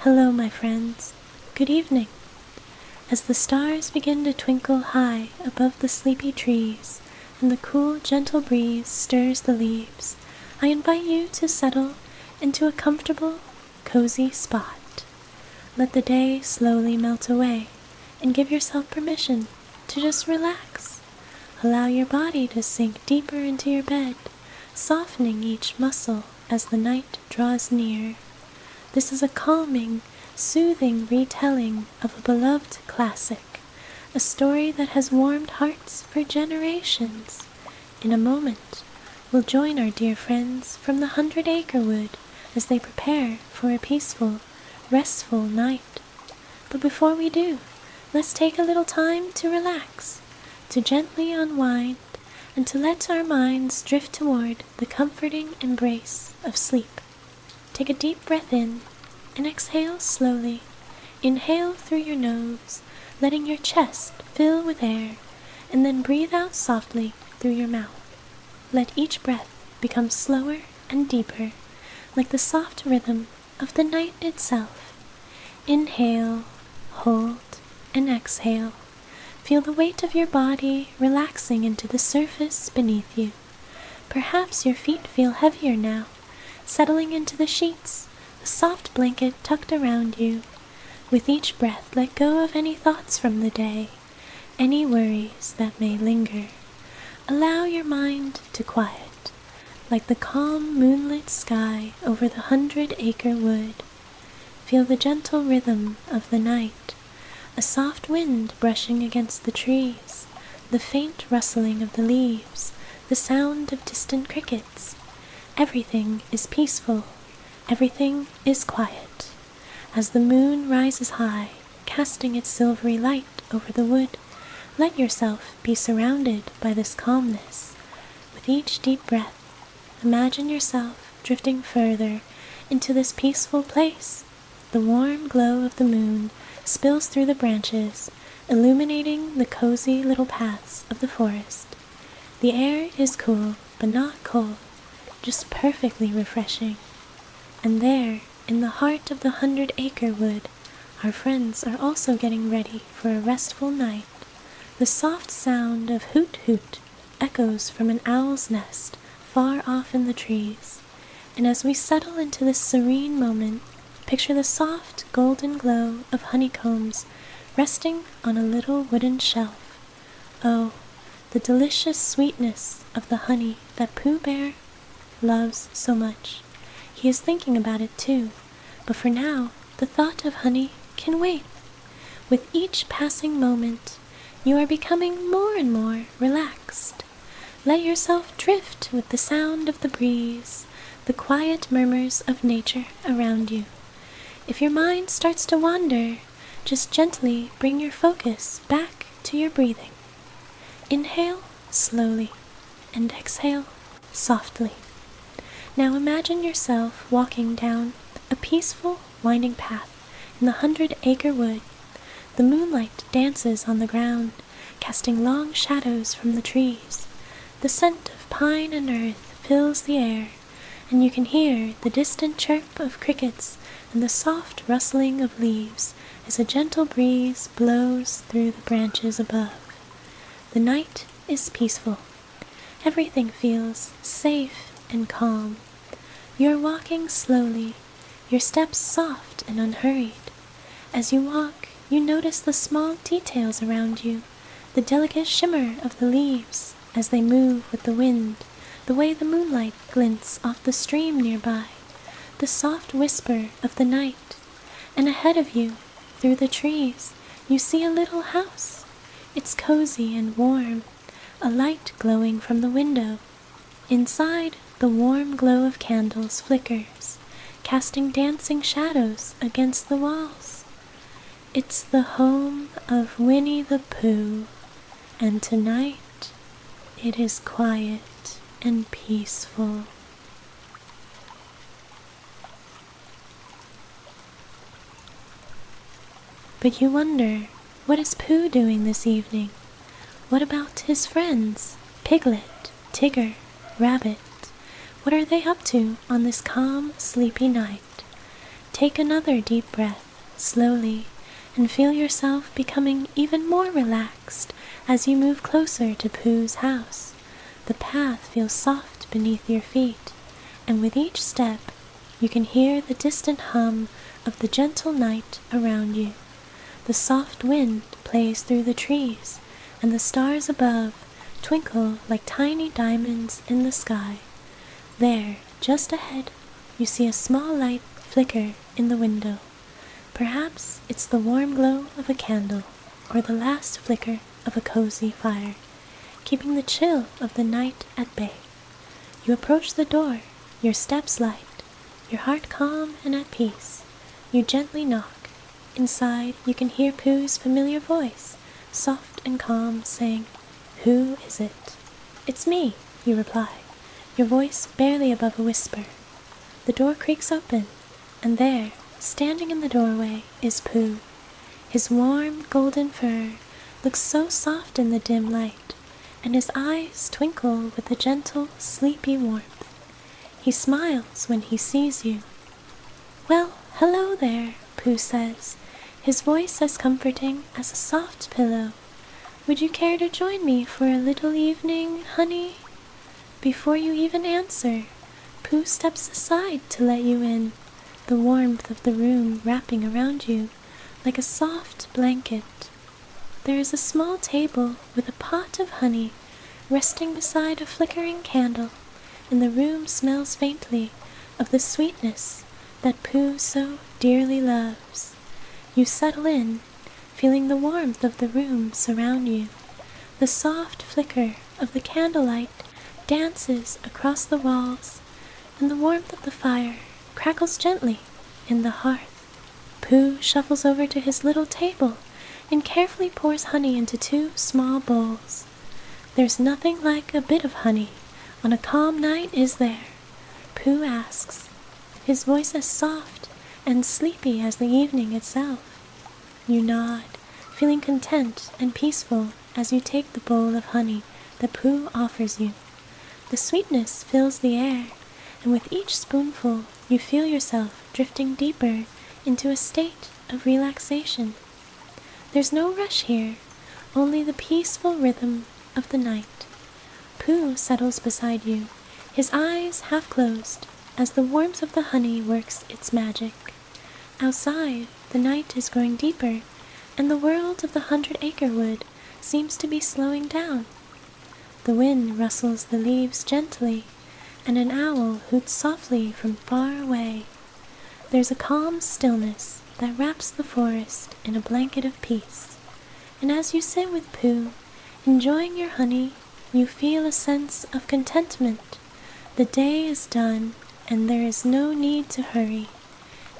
Hello, my friends. Good evening. As the stars begin to twinkle high above the sleepy trees and the cool, gentle breeze stirs the leaves, I invite you to settle into a comfortable, cozy spot. Let the day slowly melt away and give yourself permission to just relax. Allow your body to sink deeper into your bed, softening each muscle as the night draws near. This is a calming, soothing retelling of a beloved classic, a story that has warmed hearts for generations. In a moment, we'll join our dear friends from the 100-acre wood as they prepare for a peaceful, restful night. But before we do, let's take a little time to relax, to gently unwind, and to let our minds drift toward the comforting embrace of sleep. Take a deep breath in and exhale slowly. Inhale through your nose, letting your chest fill with air, and then breathe out softly through your mouth. Let each breath become slower and deeper, like the soft rhythm of the night itself. Inhale, hold, and exhale. Feel the weight of your body relaxing into the surface beneath you. Perhaps your feet feel heavier now, settling into the sheets, a soft blanket tucked around you. With each breath, let go of any thoughts from the day, any worries that may linger. Allow your mind to quiet, like the calm moonlit sky over the 100-acre wood. Feel the gentle rhythm of the night, a soft wind brushing against the trees, the faint rustling of the leaves, the sound of distant crickets. Everything is peaceful. Everything is quiet. As the moon rises high, casting its silvery light over the wood, let yourself be surrounded by this calmness. With each deep breath, imagine yourself drifting further into this peaceful place. The warm glow of the moon spills through the branches, illuminating the cozy little paths of the forest. The air is cool, but not cold, just perfectly refreshing. And there, in the heart of the 100-acre wood, our friends are also getting ready for a restful night. The soft sound of hoot-hoot echoes from an owl's nest far off in the trees. And as we settle into this serene moment, picture the soft golden glow of honeycombs resting on a little wooden shelf. Oh, the delicious sweetness of the honey that Pooh Bear loves so much. He is thinking about it too, but for now, the thought of honey can wait. With each passing moment, you are becoming more and more relaxed. Let yourself drift with the sound of the breeze, the quiet murmurs of nature around you. If your mind starts to wander, just gently bring your focus back to your breathing. Inhale slowly and exhale softly. Now imagine yourself walking down a peaceful, winding path in the 100-acre wood. The moonlight dances on the ground, casting long shadows from the trees. The scent of pine and earth fills the air, and you can hear the distant chirp of crickets and the soft rustling of leaves as a gentle breeze blows through the branches above. The night is peaceful. Everything feels safe and calm. You are walking slowly, your steps soft and unhurried. As you walk, you notice the small details around you, the delicate shimmer of the leaves as they move with the wind, the way the moonlight glints off the stream nearby, the soft whisper of the night. And ahead of you, through the trees, you see a little house. It's cozy and warm, a light glowing from the window. Inside, the warm glow of candles flickers, casting dancing shadows against the walls. It's the home of Winnie the Pooh, and tonight it is quiet and peaceful. But you wonder, what is Pooh doing this evening? What about his friends, Piglet, Tigger, Rabbit? What are they up to on this calm, sleepy night? Take another deep breath, slowly, and feel yourself becoming even more relaxed as you move closer to Pooh's house. The path feels soft beneath your feet, and with each step, you can hear the distant hum of the gentle night around you. The soft wind plays through the trees, and the stars above twinkle like tiny diamonds in the sky. There, just ahead, you see a small light flicker in the window. Perhaps it's the warm glow of a candle, or the last flicker of a cozy fire, keeping the chill of the night at bay. You approach the door, your steps light, your heart calm and at peace. You gently knock. Inside, you can hear Pooh's familiar voice, soft and calm, saying, "Who is it?" "It's me," you reply, your voice barely above a whisper. The door creaks open, and there, standing in the doorway, is Pooh. His warm, golden fur looks so soft in the dim light, and his eyes twinkle with a gentle, sleepy warmth. He smiles when he sees you. "Well, hello there," Pooh says, his voice as comforting as a soft pillow. "Would you care to join me for a little evening, honey?" Before you even answer, Pooh steps aside to let you in, the warmth of the room wrapping around you like a soft blanket. There is a small table with a pot of honey resting beside a flickering candle, and the room smells faintly of the sweetness that Pooh so dearly loves. You settle in, feeling the warmth of the room surround you. The soft flicker of the candlelight dances across the walls, and the warmth of the fire crackles gently in the hearth. Pooh shuffles over to his little table and carefully pours honey into 2 small bowls. "There's nothing like a bit of honey on a calm night, is there?" Pooh asks, his voice as soft and sleepy as the evening itself. You nod, feeling content and peaceful as you take the bowl of honey that Pooh offers you. The sweetness fills the air, and with each spoonful you feel yourself drifting deeper into a state of relaxation. There's no rush here, only the peaceful rhythm of the night. Pooh settles beside you, his eyes half closed, as the warmth of the honey works its magic. Outside, the night is growing deeper, and the world of the 100-acre wood seems to be slowing down. The wind rustles the leaves gently, and an owl hoots softly from far away. There's a calm stillness that wraps the forest in a blanket of peace, and as you sit with Pooh, enjoying your honey, you feel a sense of contentment. The day is done, and there is no need to hurry.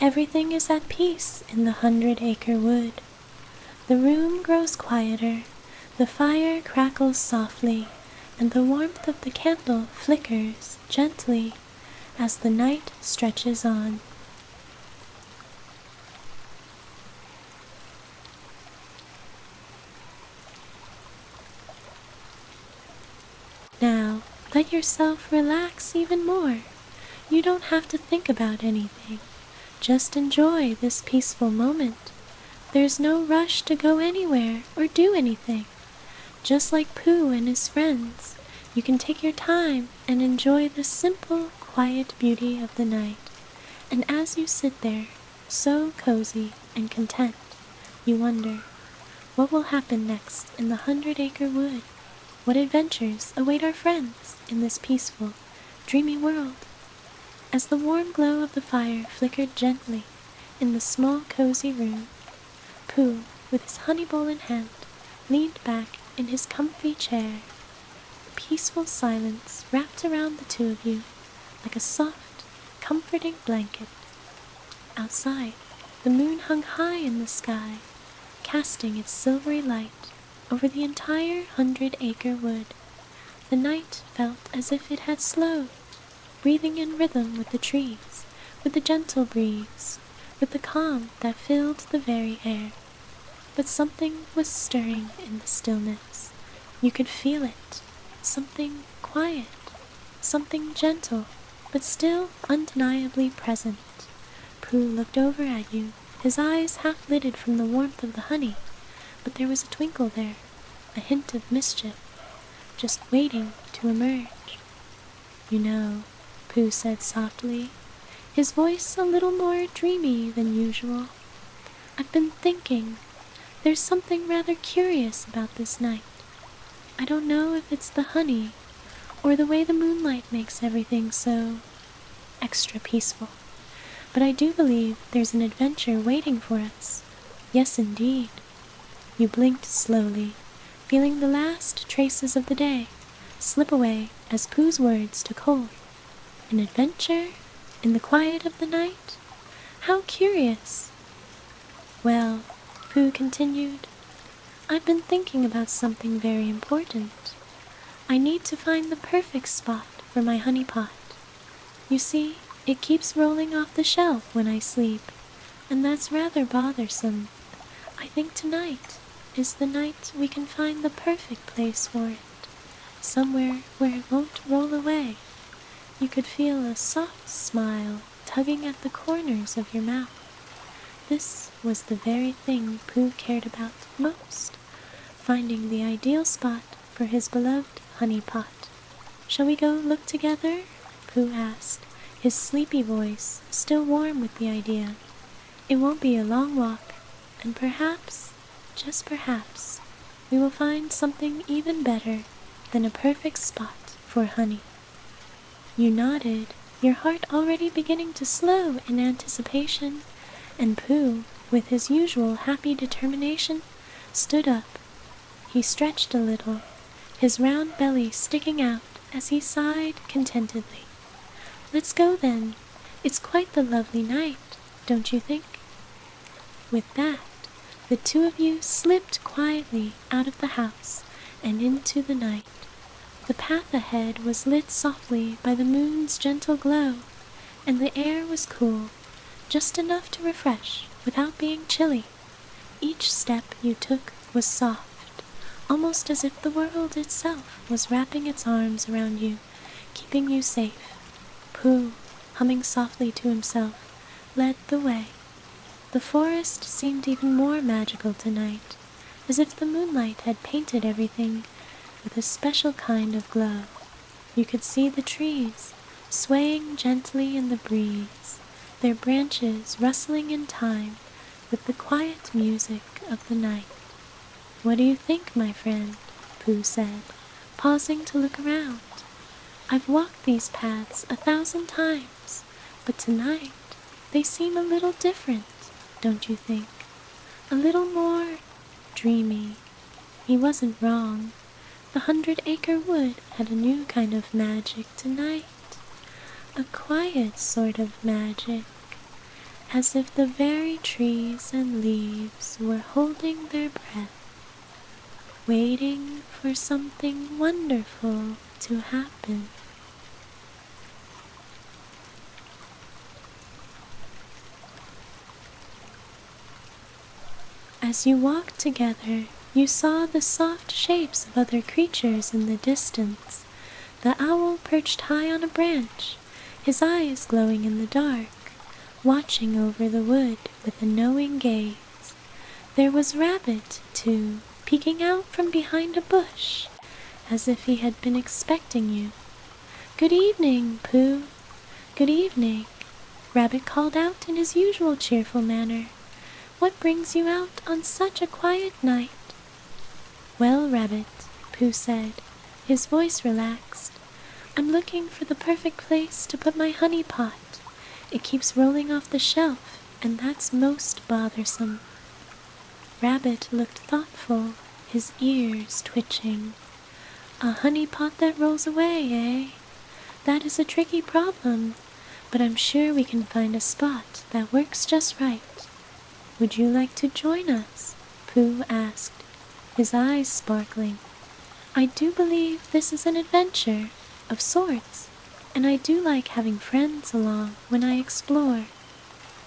Everything is at peace in the 100-acre wood. The room grows quieter, the fire crackles softly, and the warmth of the candle flickers gently as the night stretches on. Now, let yourself relax even more. You don't have to think about anything. Just enjoy this peaceful moment. There's no rush to go anywhere or do anything. Just like Pooh and his friends, you can take your time and enjoy the simple, quiet beauty of the night. And as you sit there, so cozy and content, you wonder, what will happen next in the 100-acre wood? What adventures await our friends in this peaceful, dreamy world? As the warm glow of the fire flickered gently in the small, cozy room, Pooh, with his honey bowl in hand, leaned back in his comfy chair. Peaceful silence wrapped around the two of you like a soft, comforting blanket. Outside, the moon hung high in the sky, casting its silvery light over the entire 100-acre wood. The night felt as if it had slowed, breathing in rhythm with the trees, with the gentle breeze, with the calm that filled the very air. But something was stirring in the stillness. You could feel it. Something quiet, something gentle, but still undeniably present. Pooh looked over at you, his eyes half lidded from the warmth of the honey, but there was a twinkle there, a hint of mischief, just waiting to emerge. "You know," Pooh said softly, his voice a little more dreamy than usual, "I've been thinking. There's something rather curious about this night. I don't know if it's the honey, or the way the moonlight makes everything so extra peaceful, but I do believe there's an adventure waiting for us. Yes, indeed." You blinked slowly, feeling the last traces of the day slip away as Pooh's words took hold. An adventure? In the quiet of the night? How curious! "Well," Pooh continued, "I've been thinking about something very important. I need to find the perfect spot for my honey pot. You see, it keeps rolling off the shelf when I sleep, and that's rather bothersome. I think tonight is the night we can find the perfect place for it, somewhere where it won't roll away. You could feel a soft smile tugging at the corners of your mouth." This was the very thing Pooh cared about most, finding the ideal spot for his beloved honey pot. "Shall we go look together?" Pooh asked, his sleepy voice still warm with the idea. "It won't be a long walk, and perhaps, just perhaps, we will find something even better than a perfect spot for honey." You nodded, your heart already beginning to slow in anticipation, and Pooh, with his usual happy determination, stood up. He stretched a little, his round belly sticking out as he sighed contentedly. "Let's go then. It's quite the lovely night, don't you think?" With that, the two of you slipped quietly out of the house and into the night. The path ahead was lit softly by the moon's gentle glow, and the air was cool, just enough to refresh without being chilly. Each step you took was soft, almost as if the world itself was wrapping its arms around you, keeping you safe. Pooh, humming softly to himself, led the way. The forest seemed even more magical tonight, as if the moonlight had painted everything with a special kind of glow. You could see the trees swaying gently in the breeze, their branches rustling in time with the quiet music of the night. "What do you think, my friend?" Pooh said, pausing to look around. "I've walked these paths 1,000 times, but tonight they seem a little different, don't you think? A little more dreamy." He wasn't wrong. The 100-acre wood had a new kind of magic tonight, a quiet sort of magic, as if the very trees and leaves were holding their breath, waiting for something wonderful to happen. As you walked together, you saw the soft shapes of other creatures in the distance. The owl perched high on a branch, his eyes glowing in the dark, watching over the wood with a knowing gaze. There was Rabbit, too, peeking out from behind a bush, as if he had been expecting you. "Good evening, Pooh." "Good evening," Rabbit called out in his usual cheerful manner. "What brings you out on such a quiet night?" "Well, Rabbit," Pooh said, his voice relaxed, "I'm looking for the perfect place to put my honey pot. It keeps rolling off the shelf, and that's most bothersome." Rabbit looked thoughtful, his ears twitching. "A honey pot that rolls away, eh? That is a tricky problem, but I'm sure we can find a spot that works just right. Would you like to join us?" Pooh asked, his eyes sparkling. "I do believe this is an adventure, of sorts, and I do like having friends along when I explore."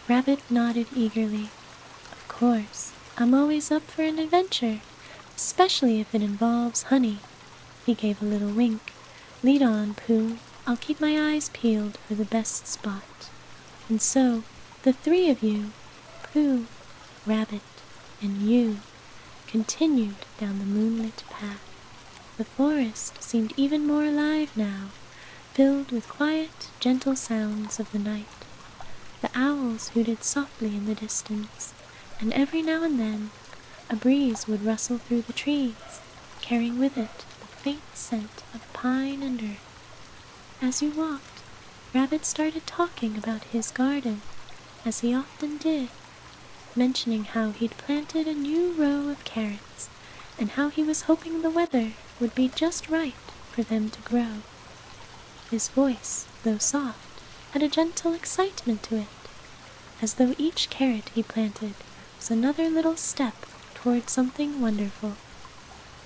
Rabbit nodded eagerly. "Of course, I'm always up for an adventure, especially if it involves honey." He gave a little wink. "Lead on, Pooh. I'll keep my eyes peeled for the best spot." And so, The three of you, Pooh, Rabbit, and you, continued down the moonlit path. The forest seemed even more alive now, filled with quiet, gentle sounds of the night. The owls hooted softly in the distance, and every now and then a breeze would rustle through the trees, carrying with it the faint scent of pine and earth. As you walked, Rabbit started talking about his garden, as he often did, mentioning how he'd planted a new row of carrots, and how he was hoping the weather would be just right for them to grow. His voice, though soft, had a gentle excitement to it, as though each carrot he planted was another little step toward something wonderful.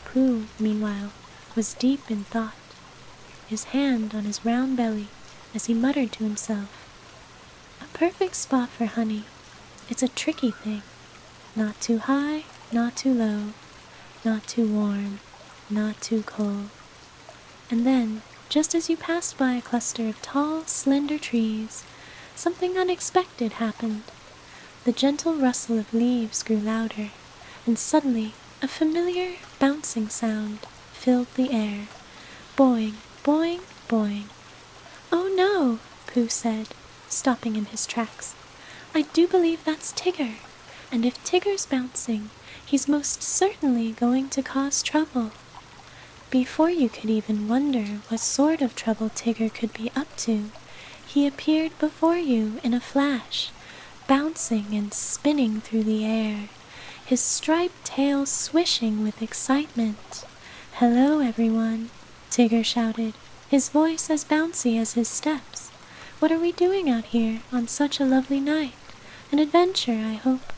Pooh, meanwhile, was deep in thought, his hand on his round belly as he muttered to himself, "A perfect spot for honey. It's a tricky thing. Not too high, not too low, not too warm, not too cold." And then, just as you passed by a cluster of tall, slender trees, something unexpected happened. The gentle rustle of leaves grew louder, and suddenly a familiar, bouncing sound filled the air. Boing, boing, boing. "Oh no," Pooh said, stopping in his tracks. "I do believe that's Tigger, and if Tigger's bouncing, he's most certainly going to cause trouble." Before you could even wonder what sort of trouble Tigger could be up to, he appeared before you in a flash, bouncing and spinning through the air, his striped tail swishing with excitement. "Hello, everyone," Tigger shouted, his voice as bouncy as his steps. "What are we doing out here on such a lovely night? An adventure, I hope."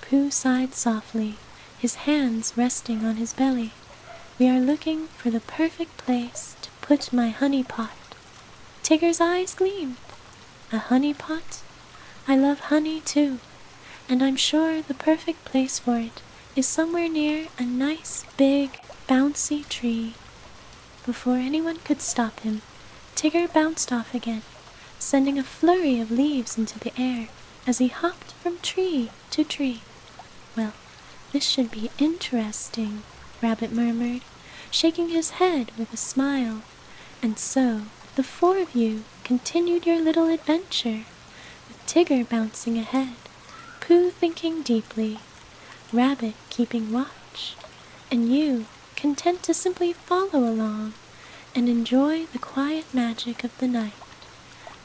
Pooh sighed softly, his hands resting on his belly. "We are looking for the perfect place to put my honey pot." Tigger's eyes gleamed. "A honey pot? I love honey too, and I'm sure the perfect place for it is somewhere near a nice, big, bouncy tree." Before anyone could stop him, Tigger bounced off again, sending a flurry of leaves into the air as he hopped from tree to tree. "Well, this should be interesting," Rabbit murmured, shaking his head with a smile. And so the four of you continued your little adventure, with Tigger bouncing ahead, Pooh thinking deeply, Rabbit keeping watch, and you content to simply follow along and enjoy the quiet magic of the night.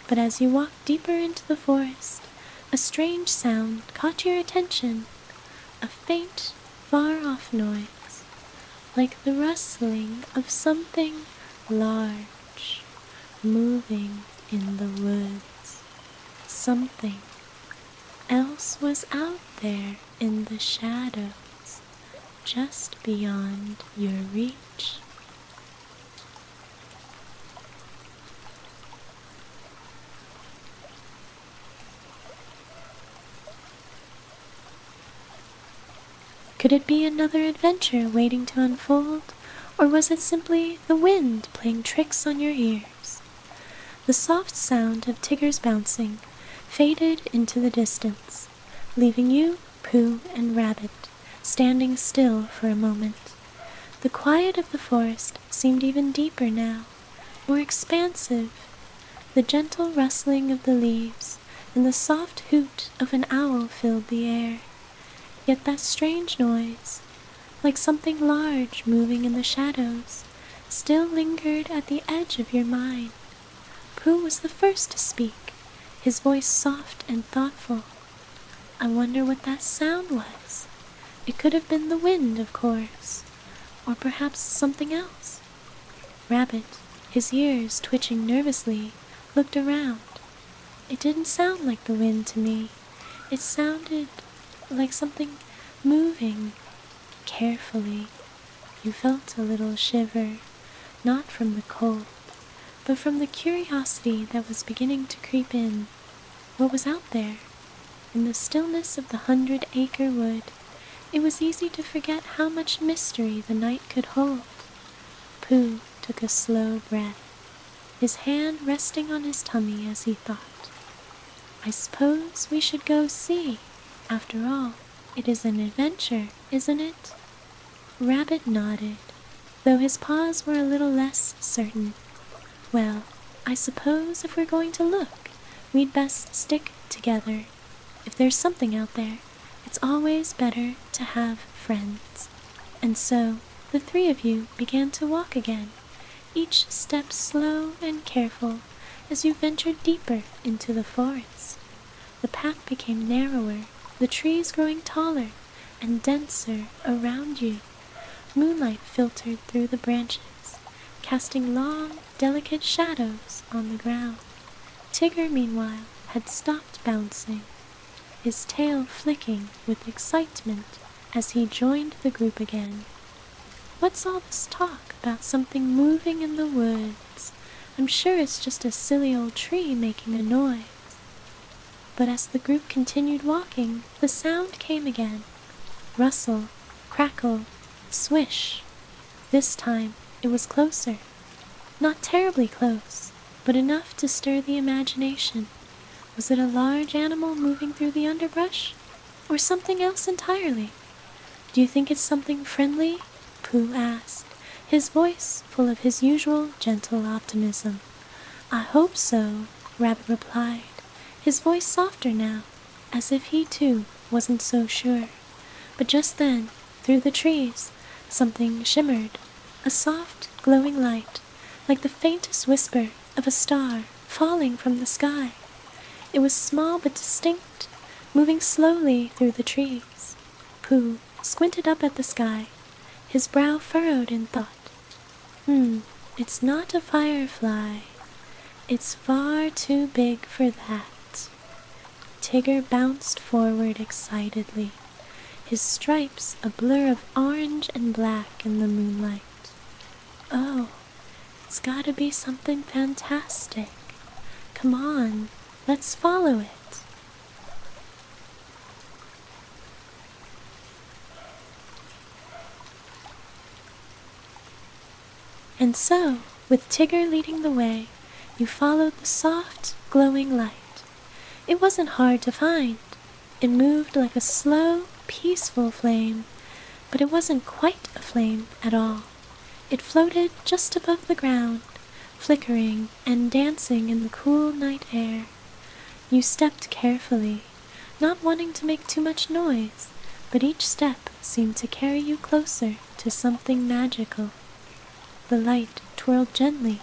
But as you walked deeper into the forest, a strange sound caught your attention, a faint, far-off noise, like the rustling of something large moving in the woods. Something else was out there in the shadows, just beyond your reach. Could it be another adventure waiting to unfold, or was it simply the wind playing tricks on your ears? The soft sound of Tigger's bouncing faded into the distance, leaving you, Pooh, and Rabbit standing still for a moment. The quiet of the forest seemed even deeper now, more expansive. The gentle rustling of the leaves and the soft hoot of an owl filled the air. Yet that strange noise, like something large moving in the shadows, still lingered at the edge of your mind. Pooh was the first to speak, his voice soft and thoughtful. "I wonder what that sound was. It could have been the wind, of course, or perhaps something else." Rabbit, his ears twitching nervously, looked around. "It didn't sound like the wind to me. It sounded like something moving carefully." You felt a little shiver, not from the cold, but from the curiosity that was beginning to creep in. What was out there? In the stillness of the 100-acre wood, it was easy to forget how much mystery the night could hold. Pooh took a slow breath, his hand resting on his tummy as he thought. I suppose we should go see. After all, it is an adventure, isn't it? Rabbit nodded, though his paws were a little less certain. Well, I suppose if we're going to look, we'd best stick together. If there's something out there, it's always better to have friends. And so, the three of you began to walk again, each step slow and careful as you ventured deeper into the forest. The path became narrower, the trees growing taller and denser around you. Moonlight filtered through the branches, casting long, delicate shadows on the ground. Tigger, meanwhile, had stopped bouncing, his tail flicking with excitement as he joined the group again. What's all this talk about something moving in the woods? I'm sure it's just a silly old tree making a noise. But as the group continued walking, the sound came again. Rustle, crackle, swish. This time it was closer. Not terribly close, but enough to stir the imagination. Was it a large animal moving through the underbrush? Or something else entirely? Do you think it's something friendly? Pooh asked, his voice full of his usual gentle optimism. I hope so, Rabbit replied, his voice softer now, as if he too wasn't so sure. But just then, through the trees, something shimmered, a soft, glowing light, like the faintest whisper of a star falling from the sky. It was small but distinct, moving slowly through the trees. Pooh squinted up at the sky, his brow furrowed in thought. It's not a firefly. It's far too big for that. Tigger bounced forward excitedly, his stripes a blur of orange and black in the moonlight. Oh, it's gotta be something fantastic. Come on, let's follow it. And so, with Tigger leading the way, you followed the soft, glowing light. It wasn't hard to find. It moved like a slow, peaceful flame, but it wasn't quite a flame at all. It floated just above the ground, flickering and dancing in the cool night air. You stepped carefully, not wanting to make too much noise, but each step seemed to carry you closer to something magical. The light twirled gently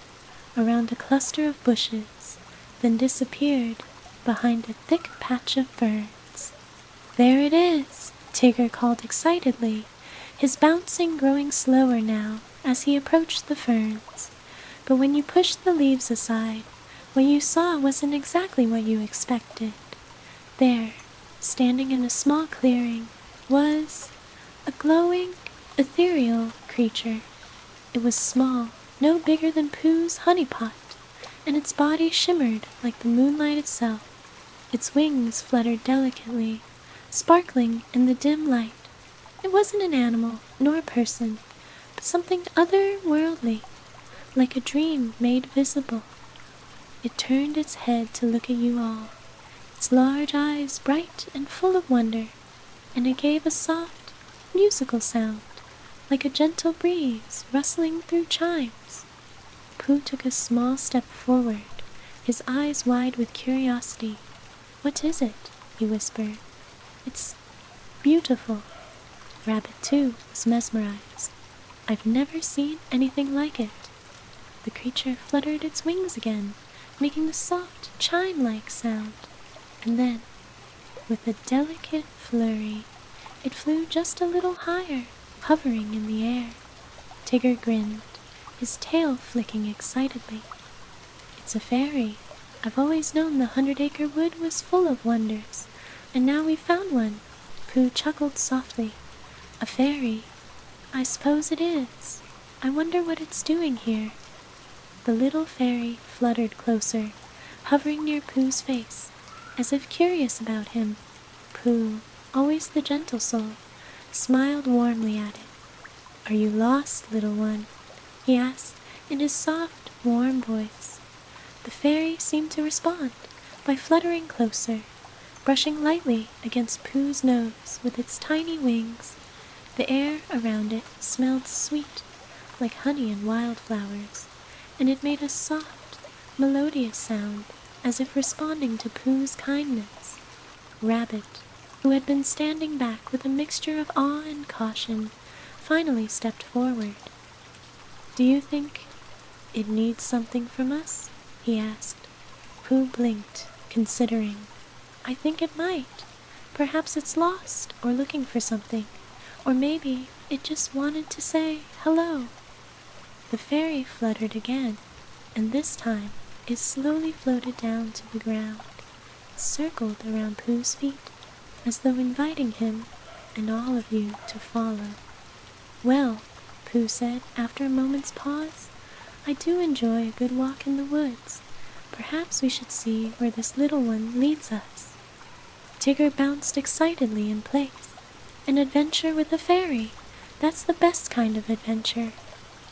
around a cluster of bushes, then disappeared behind a thick patch of ferns. There it is, Tigger called excitedly, his bouncing growing slower now as he approached the ferns. But when you pushed the leaves aside, what you saw wasn't exactly what you expected. There, standing in a small clearing, was a glowing, ethereal creature. It was small, no bigger than Pooh's honey pot, and its body shimmered like the moonlight itself. Its wings fluttered delicately, sparkling in the dim light. It wasn't an animal, nor a person, but something otherworldly, like a dream made visible. It turned its head to look at you all, its large eyes bright and full of wonder, and it gave a soft, musical sound, like a gentle breeze rustling through chimes. Pooh took a small step forward, his eyes wide with curiosity. What is it? He whispered. It's beautiful. Rabbit, too, was mesmerized. I've never seen anything like it. The creature fluttered its wings again, making the soft, chime-like sound, and then, with a delicate flurry, it flew just a little higher, hovering in the air. Tigger grinned, his tail flicking excitedly. It's a fairy. I've always known the 100-acre wood was full of wonders, and now we've found one. Pooh chuckled softly. A fairy? I suppose it is. I wonder what it's doing here. The little fairy fluttered closer, hovering near Pooh's face, as if curious about him. Pooh, always the gentle soul, smiled warmly at it. Are you lost, little one? He asked in his soft, warm voice. The fairy seemed to respond, by fluttering closer, brushing lightly against Pooh's nose with its tiny wings. The air around it smelled sweet, like honey and wildflowers, and it made a soft, melodious sound as if responding to Pooh's kindness. Rabbit, who had been standing back with a mixture of awe and caution, finally stepped forward. "Do you think it needs something from us?" he asked. Pooh blinked, considering. "I think it might. Perhaps it's lost or looking for something, or maybe it just wanted to say hello." The fairy fluttered again, and this time it slowly floated down to the ground. It circled around Pooh's feet, as though inviting him and all of you to follow. "Well," Pooh said after a moment's pause, "I do enjoy a good walk in the woods. Perhaps we should see where this little one leads us." Tigger bounced excitedly in place. "An adventure with a fairy! That's the best kind of adventure."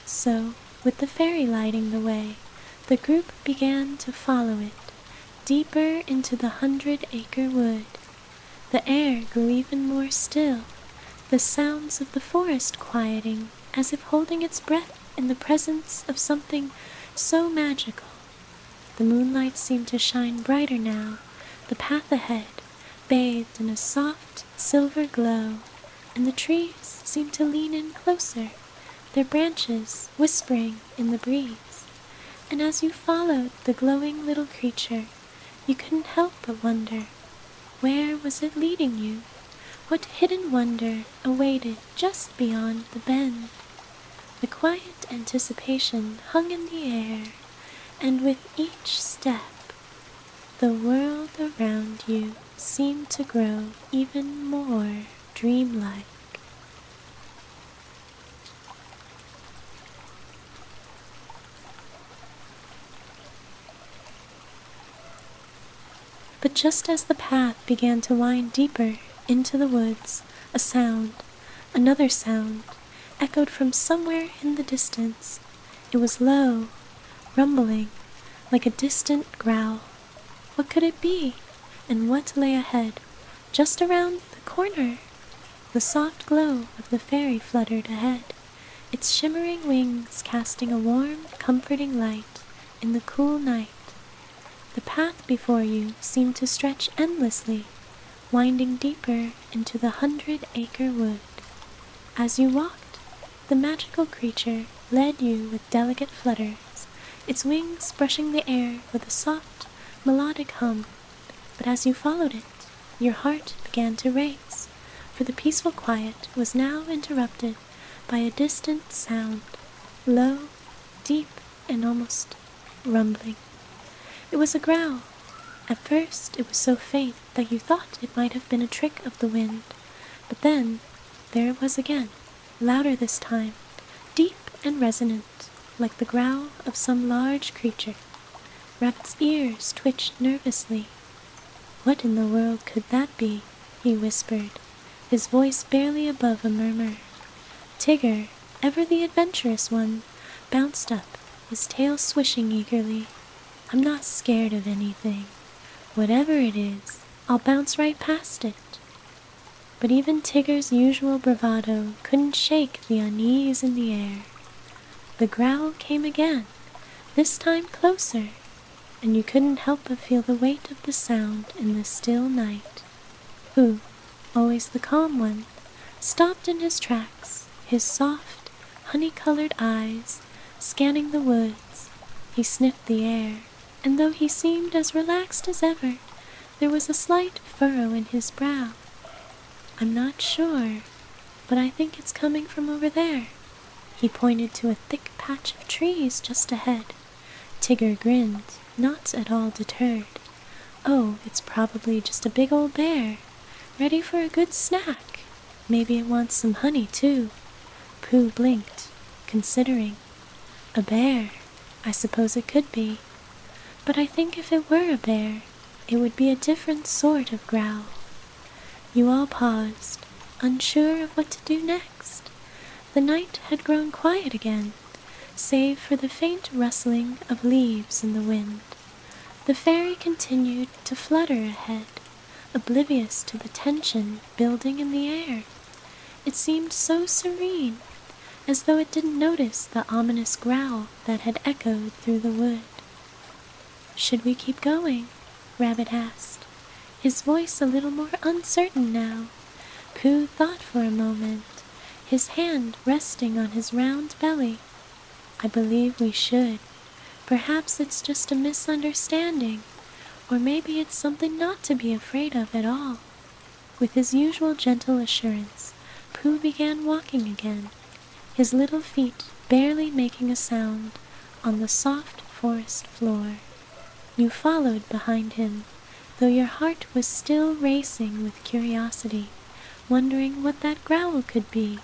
So, with the fairy lighting the way, the group began to follow it, deeper into the 100-acre wood. The air grew even more still, the sounds of the forest quieting, as if holding its breath in the presence of something so magical. The moonlight seemed to shine brighter now, the path ahead bathed in a soft silver glow, and the trees seemed to lean in closer, their branches whispering in the breeze. And as you followed the glowing little creature, you couldn't help but wonder, where was it leading you? What hidden wonder awaited just beyond the bend? The quiet anticipation hung in the air, and with each step, the world around you seemed to grow even more dreamlike. But just as the path began to wind deeper into the woods, a sound, another sound, echoed from somewhere in the distance. It was low, rumbling, like a distant growl. What could it be? And what lay ahead, just around the corner? The soft glow of the fairy fluttered ahead, its shimmering wings casting a warm, comforting light in the cool night. The path before you seemed to stretch endlessly, winding deeper into the 100-acre wood. As you walked, the magical creature led you with delicate flutters, its wings brushing the air with a soft, melodic hum. But as you followed it, your heart began to race, for the peaceful quiet was now interrupted by a distant sound, low, deep, and almost rumbling. It was a growl. At first it was so faint that you thought it might have been a trick of the wind, but then there it was again, louder this time, deep and resonant, like the growl of some large creature. Rabbit's ears twitched nervously. "What in the world could that be?" he whispered, his voice barely above a murmur. Tigger, ever the adventurous one, bounced up, his tail swishing eagerly. "I'm not scared of anything. Whatever it is, I'll bounce right past it." But even Tigger's usual bravado couldn't shake the unease in the air. The growl came again, this time closer, and you couldn't help but feel the weight of the sound in the still night. Pooh, always the calm one, stopped in his tracks, his soft, honey-colored eyes scanning the woods. He sniffed the air, and though he seemed as relaxed as ever, there was a slight furrow in his brow. "I'm not sure, but I think it's coming from over there." He pointed to a thick patch of trees just ahead. Tigger grinned, not at all deterred. "Oh, it's probably just a big old bear, ready for a good snack. Maybe it wants some honey, too." Pooh blinked, considering. A bear? I suppose it could be. But I think if it were a bear, it would be a different sort of growl. You all paused, unsure of what to do next. The night had grown quiet again, save for the faint rustling of leaves in the wind. The fairy continued to flutter ahead, oblivious to the tension building in the air. It seemed so serene, as though it didn't notice the ominous growl that had echoed through the wood. "Should we keep going?" Rabbit asked, his voice a little more uncertain now. Pooh thought for a moment, his hand resting on his round belly. "I believe we should. Perhaps it's just a misunderstanding, or maybe it's something not to be afraid of at all." With his usual gentle assurance, Pooh began walking again, his little feet barely making a sound on the soft forest floor. You followed behind him, though your heart was still racing with curiosity, wondering what that growl could be.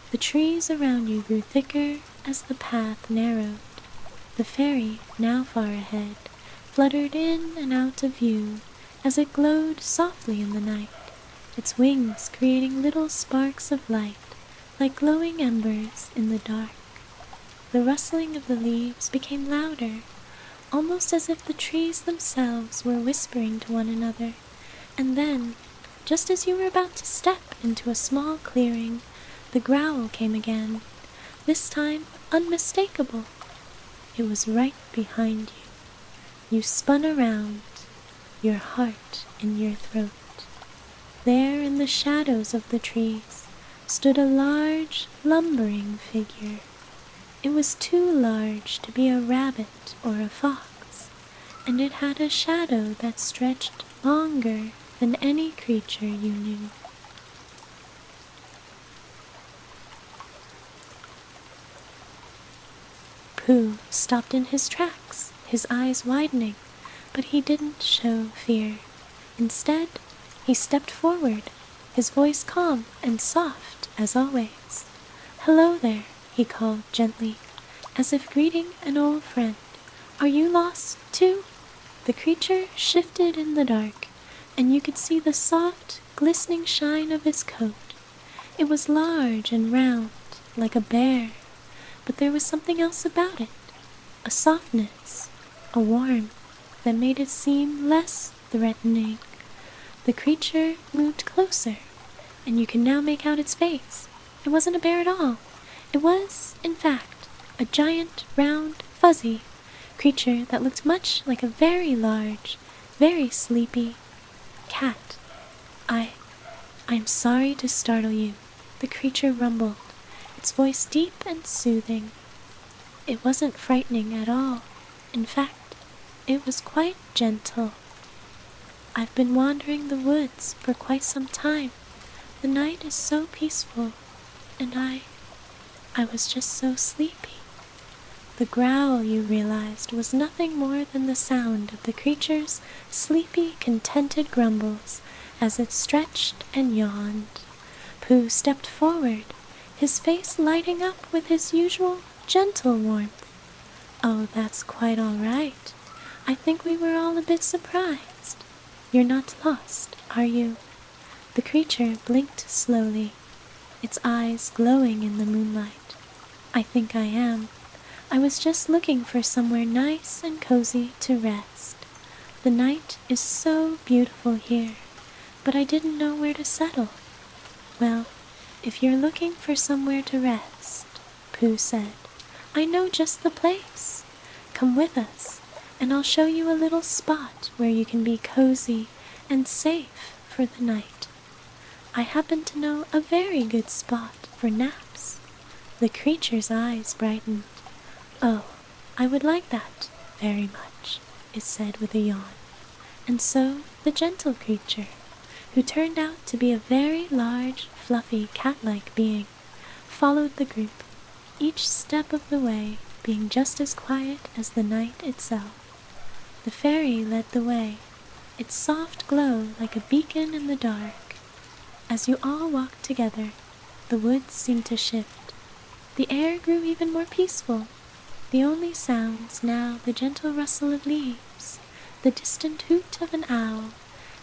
The trees around you grew thicker as the path narrowed. The fairy, now far ahead, fluttered in and out of view as it glowed softly in the night, its wings creating little sparks of light like glowing embers in the dark. The rustling of the leaves became louder, almost as if the trees themselves were whispering to one another, and then, just as you were about to step into a small clearing, the growl came again, this time unmistakable. It was right behind you. You spun around, your heart in your throat. There in the shadows of the trees stood a large, lumbering figure. It was too large to be a rabbit or a fox, and it had a shadow that stretched longer than any creature you knew. Pooh stopped in his tracks, his eyes widening, but he didn't show fear. Instead, he stepped forward, his voice calm and soft as always. "Hello there," he called gently, as if greeting an old friend. "Are you lost, too?" The creature shifted in the dark, and you could see the soft, glistening shine of his coat. It was large and round, like a bear, but there was something else about it, a softness, a warmth that made it seem less threatening. The creature moved closer, and you can now make out its face. It wasn't a bear at all. It was, in fact, a giant, round, fuzzy creature that looked much like a very large, very sleepy cat. I'm sorry to startle you," the creature rumbled, its voice deep and soothing. It wasn't frightening at all. In fact, it was quite gentle. "I've been wandering the woods for quite some time. The night is so peaceful, and I was just so sleepy." The growl, you realized, was nothing more than the sound of the creature's sleepy, contented grumbles as it stretched and yawned. Pooh stepped forward, his face lighting up with his usual gentle warmth. "Oh, that's quite all right. I think we were all a bit surprised. You're not lost, are you?" The creature blinked slowly, its eyes glowing in the moonlight. "I think I am. I was just looking for somewhere nice and cozy to rest. The night is so beautiful here, but I didn't know where to settle." "Well, if you're looking for somewhere to rest," Pooh said, "I know just the place. Come with us, and I'll show you a little spot where you can be cozy and safe for the night. I happen to know a very good spot for naps." The creature's eyes brightened. "Oh, I would like that very much," it said with a yawn. And so the gentle creature, who turned out to be a very large, fluffy, cat-like being, followed the group, each step of the way being just as quiet as the night itself. The fairy led the way, its soft glow like a beacon in the dark. As you all walked together, the woods seemed to shift. The air grew even more peaceful. The only sounds now the gentle rustle of leaves, the distant hoot of an owl,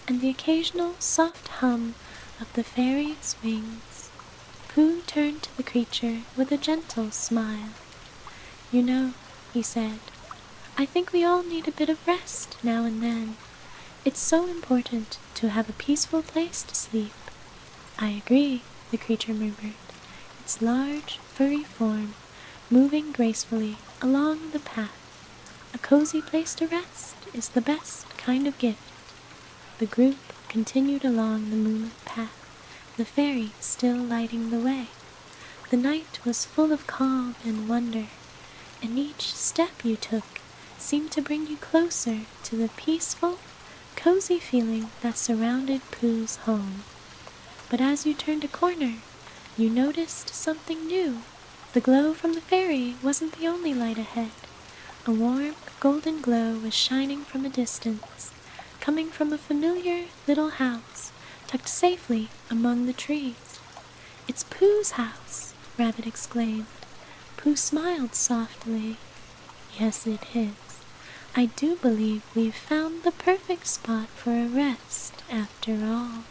and the occasional soft hum of the fairy's wings. Pooh turned to the creature with a gentle smile. "You know," he said, I think we all need a bit of rest now and then. It's so important to have a peaceful place to sleep." "I agree," the creature murmured, its large, furry form moving gracefully along the path. "A cozy place to rest is the best kind of gift." The group continued along the moonlit path, the fairy still lighting the way. The night was full of calm and wonder, and each step you took seemed to bring you closer to the peaceful, cozy feeling that surrounded Pooh's home. But as you turned a corner, you noticed something new. The glow from the fairy wasn't the only light ahead. A warm, golden glow was shining from a distance, coming from a familiar little house tucked safely among the trees. "It's Pooh's house," Rabbit exclaimed. Pooh smiled softly. "Yes, it is. I do believe we've found the perfect spot for a rest after all."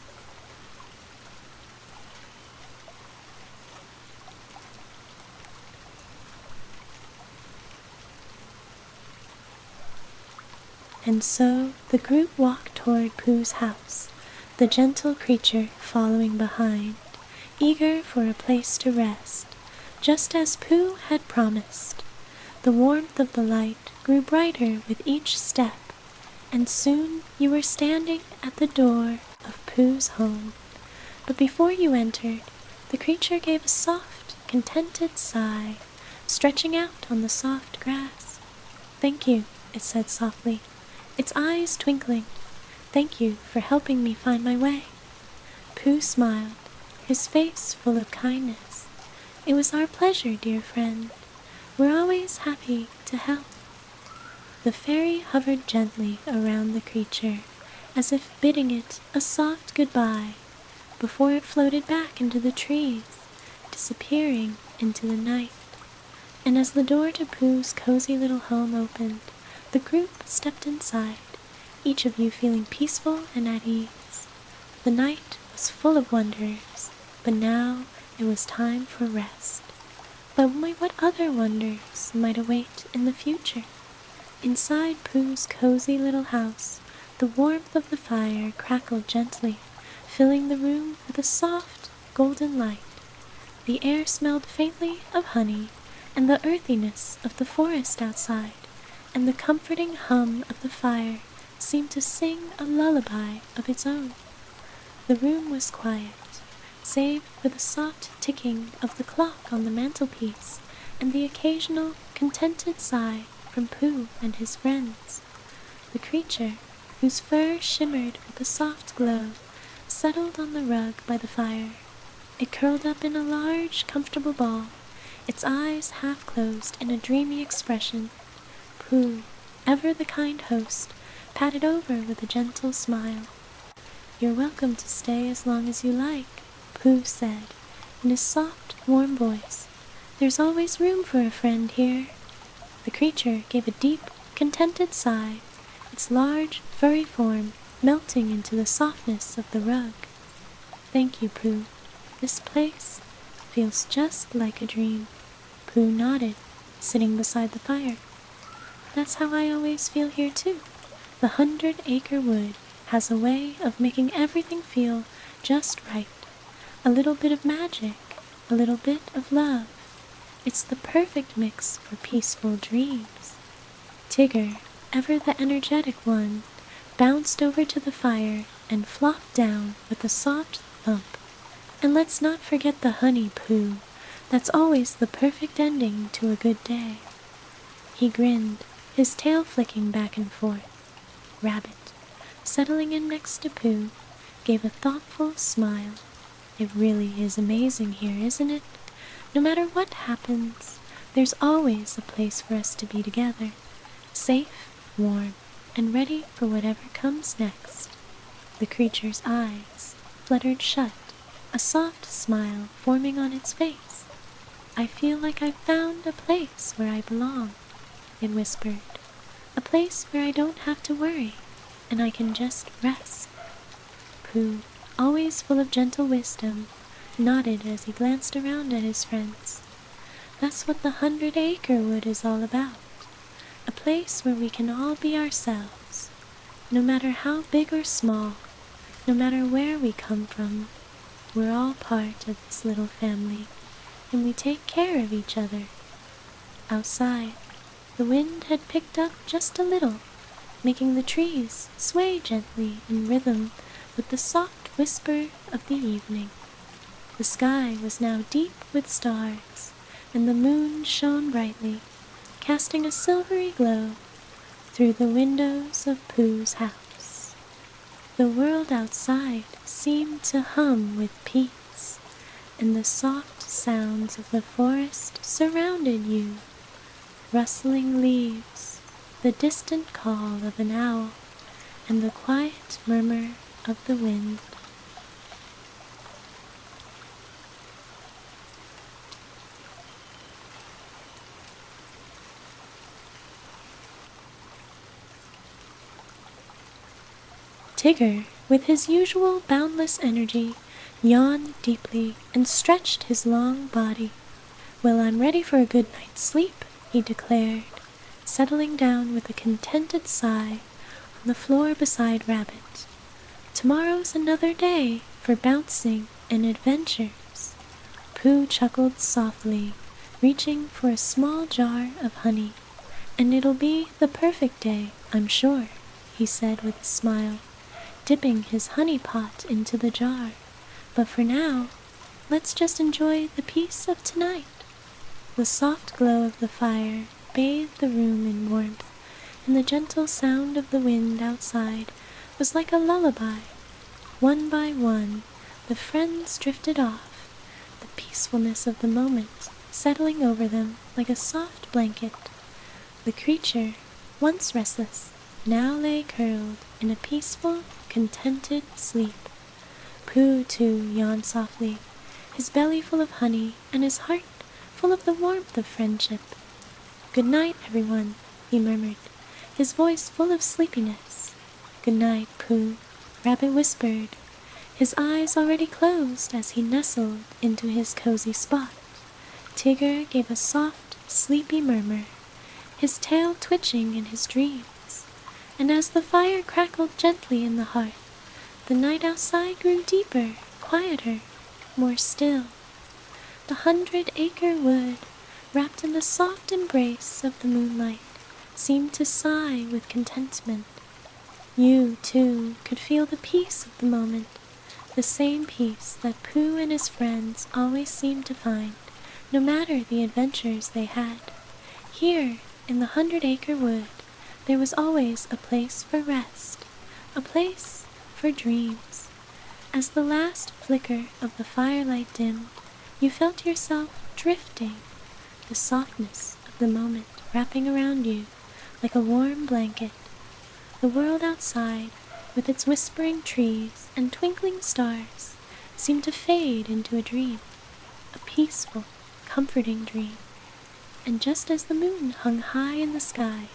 And so the group walked toward Pooh's house, the gentle creature following behind, eager for a place to rest, just as Pooh had promised. The warmth of the light grew brighter with each step, and soon you were standing at the door of Pooh's home. But before you entered, the creature gave a soft, contented sigh, stretching out on the soft grass. "Thank you," it said softly, its eyes twinkling. "Thank you for helping me find my way." Pooh smiled, his face full of kindness. "It was our pleasure, dear friend. We're always happy to help." The fairy hovered gently around the creature, as if bidding it a soft goodbye, before it floated back into the trees, disappearing into the night. And as the door to Pooh's cozy little home opened, the group stepped inside, each of you feeling peaceful and at ease. The night was full of wonders, but now it was time for rest. But what other wonders might await in the future? Inside Pooh's cozy little house, the warmth of the fire crackled gently, filling the room with a soft, golden light. The air smelled faintly of honey and the earthiness of the forest outside, and the comforting hum of the fire seemed to sing a lullaby of its own. The room was quiet, save for the soft ticking of the clock on the mantelpiece and the occasional contented sigh from Pooh and his friends. The creature, whose fur shimmered with a soft glow, settled on the rug by the fire. It curled up in a large, comfortable ball, its eyes half closed in a dreamy expression. Pooh, ever the kind host, patted over with a gentle smile. "You're welcome to stay as long as you like," Pooh said, in his soft, warm voice. "There's always room for a friend here." The creature gave a deep, contented sigh, its large, furry form melting into the softness of the rug. "Thank you, Pooh. This place feels just like a dream." Pooh nodded, sitting beside the fire. "That's how I always feel here, too. The 100-acre wood has a way of making everything feel just right. A little bit of magic, a little bit of love. It's the perfect mix for peaceful dreams." Tigger, ever the energetic one, bounced over to the fire and flopped down with a soft thump. "And let's not forget the honey, Pooh. That's always the perfect ending to a good day." He grinned, his tail flicking back and forth. Rabbit, settling in next to Pooh, gave a thoughtful smile. "It really is amazing here, isn't it? No matter what happens, there's always a place for us to be together, safe, warm, and ready for whatever comes next." The creature's eyes fluttered shut, a soft smile forming on its face. "I feel like I've found a place where I belong," it whispered. "A place where I don't have to worry, and I can just rest." Pooh, always full of gentle wisdom, nodded as he glanced around at his friends. "That's what the 100-acre wood is all about. a place where we can all be ourselves, no matter how big or small, no matter where we come from. We're all part of this little family, and we take care of each other. Outside, the wind had picked up just a little, making the trees sway gently in rhythm with the soft whisper of the evening. The sky was now deep with stars, and the moon shone brightly, casting a silvery glow through the windows of Pooh's house. The world outside seemed to hum with peace, and the soft sounds of the forest surrounded you. Rustling leaves, the distant call of an owl, and the quiet murmur of the wind. Tigger, with his usual boundless energy, yawned deeply and stretched his long body. "Well, I'm ready for a good night's sleep," he declared, settling down with a contented sigh on the floor beside Rabbit. "Tomorrow's another day for bouncing and adventures." Pooh chuckled softly, reaching for a small jar of honey. "And it'll be the perfect day, I'm sure," he said with a smile, dipping his honey pot into the jar. "But for now, let's just enjoy the peace of tonight." The soft glow of the fire bathed the room in warmth, and the gentle sound of the wind outside was like a lullaby. One by one, the friends drifted off, the peacefulness of the moment settling over them like a soft blanket. The creature, once restless, now lay curled in a peaceful, contented sleep. Pooh, too, yawned softly, his belly full of honey and his heart full of the warmth of friendship. "Good night, everyone," he murmured, his voice full of sleepiness. "Good night, Pooh," Rabbit whispered, his eyes already closed as he nestled into his cozy spot. Tigger gave a soft, sleepy murmur, his tail twitching in his dreams. And as the fire crackled gently in the hearth, the night outside grew deeper, quieter, more still. The 100-acre wood, wrapped in the soft embrace of the moonlight, seemed to sigh with contentment. You, too, could feel the peace of the moment, the same peace that Pooh and his friends always seemed to find, no matter the adventures they had. Here, in the 100-acre wood, there was always a place for rest, a place for dreams. As the last flicker of the firelight dimmed, you felt yourself drifting, the softness of the moment wrapping around you like a warm blanket. The world outside, with its whispering trees and twinkling stars, seemed to fade into a dream, a peaceful, comforting dream. And just as the moon hung high in the sky,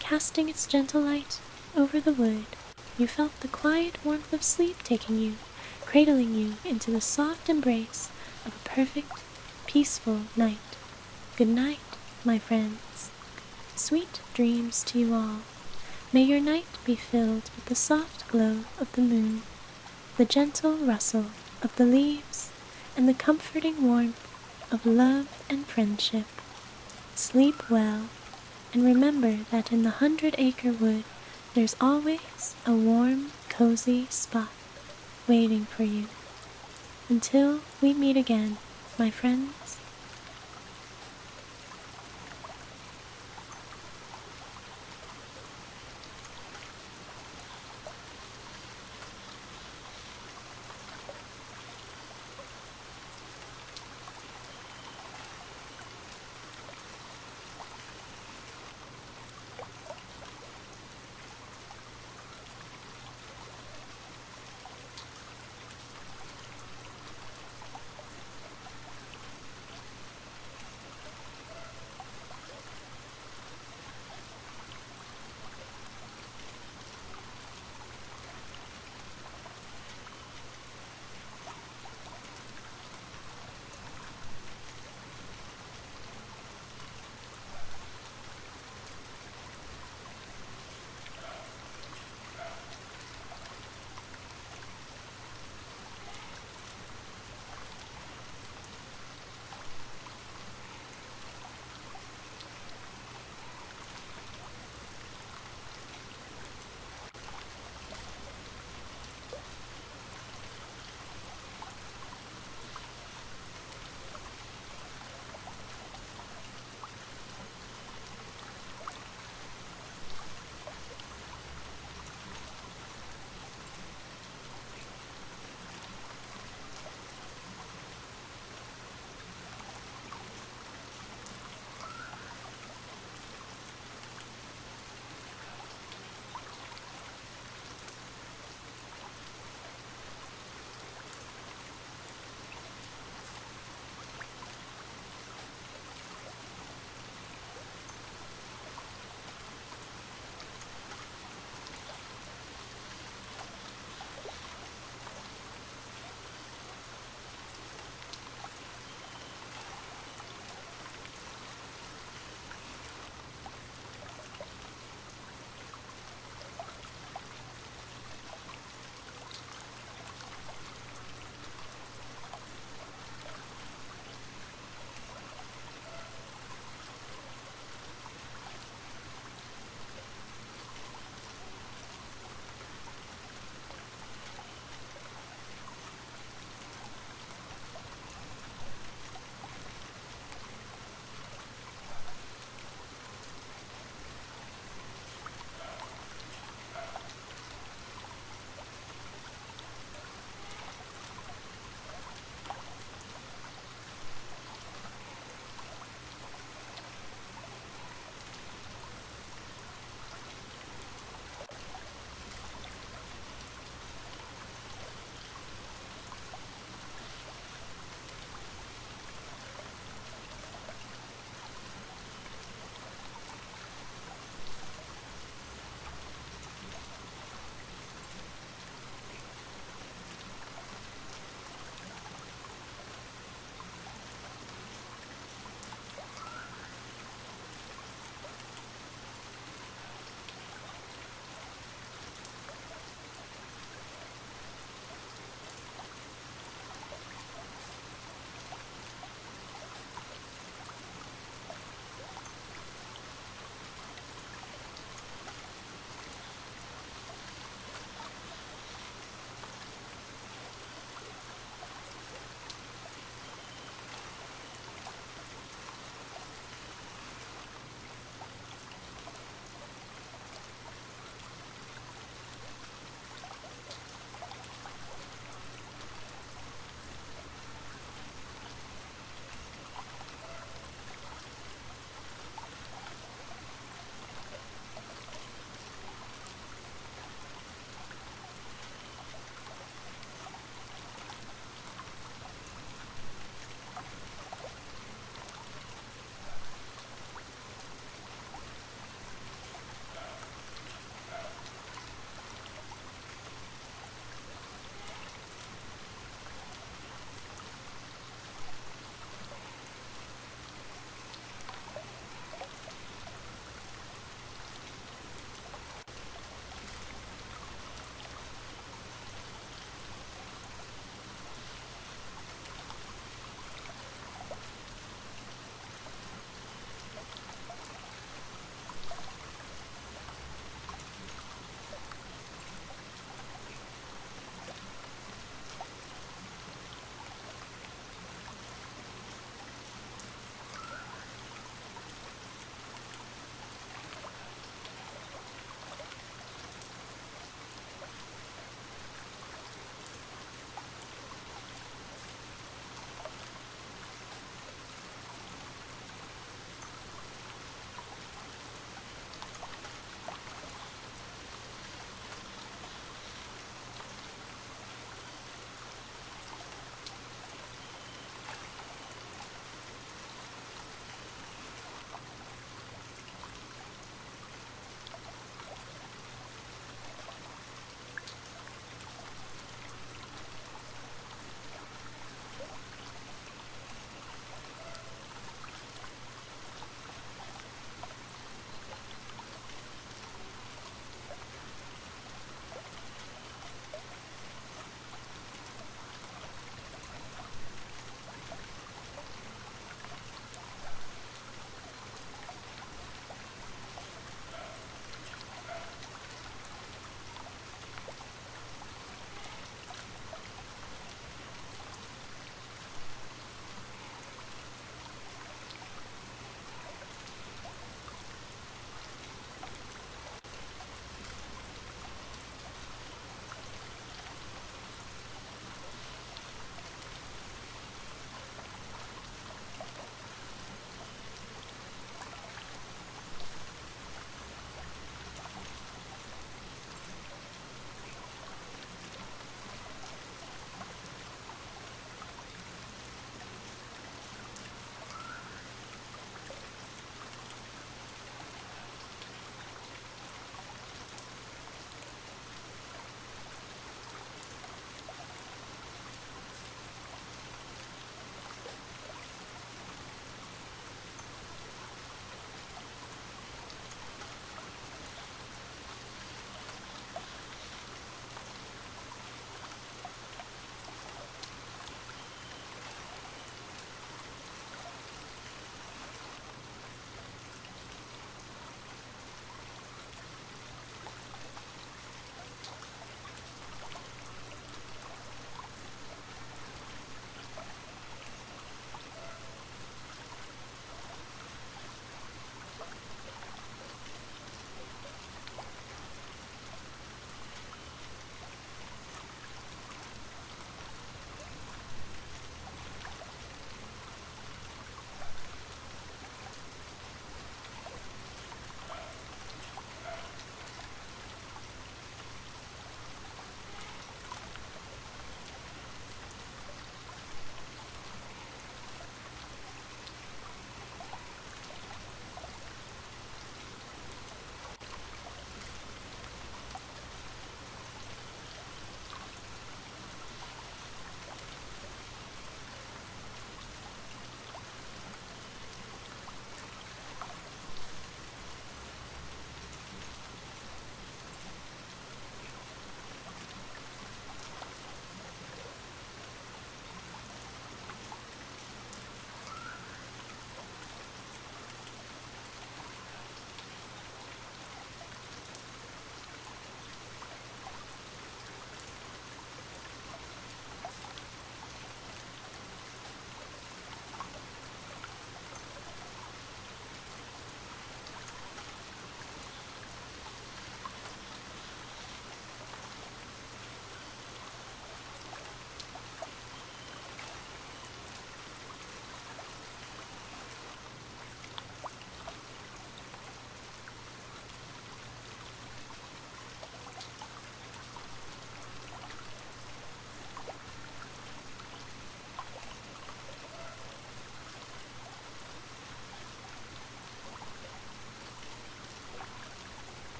casting its gentle light over the wood, you felt the quiet warmth of sleep taking you, cradling you into the soft embrace of a perfect, peaceful night. Good night, my friends. Sweet dreams to you all. May your night be filled with the soft glow of the moon, the gentle rustle of the leaves, and the comforting warmth of love and friendship. Sleep well, and remember that in the 100-acre wood there's always a warm, cozy spot waiting for you. Until we meet again, my friends,